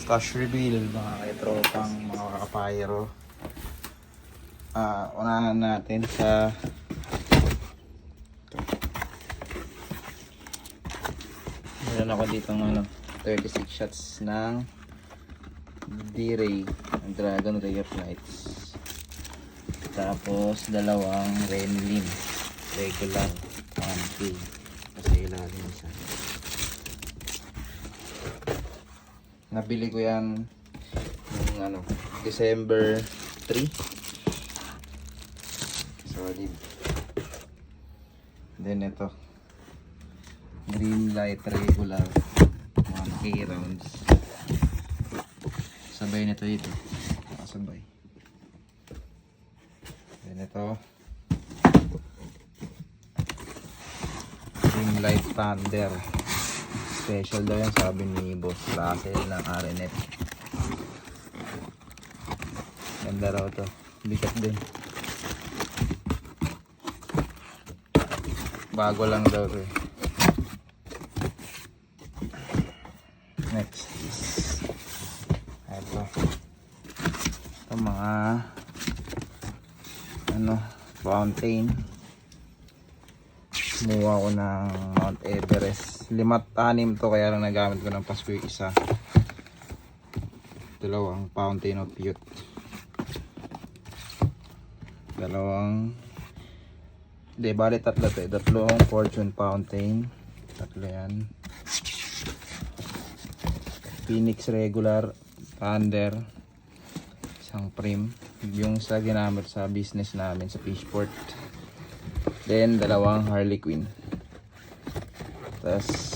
Stash reveal mga kaitropang mga kapayro. Unahan natin sa meron ako dito ng 36 shots ng D-Ray, Dragon Ray of Lights. Tapos dalawang Renlin regular 1K kasi ilalim isa. Nabili ko yan yung December 3. Solid. Then ito green light regular 1K rounds. Sabay nito dito. Sabay. Then ito green light thunder. Special daw yan sabi ni Boss Russell ng RNF. Ganda raw to. Bigat din. Bago lang daw to eh. Next is ito mga fountain. Kumuha ko ng Mount Everest 5-6 to, kaya lang nagamit ko ng Pasko yung isa. Dalawang Fountain of Youth, tatlong Fortune Fountain, tatlo yan. Phoenix regular Thunder, isang Prim, yung sa ginamit sa business namin sa Fishport. Then dalawang Harley Quinn. Tapos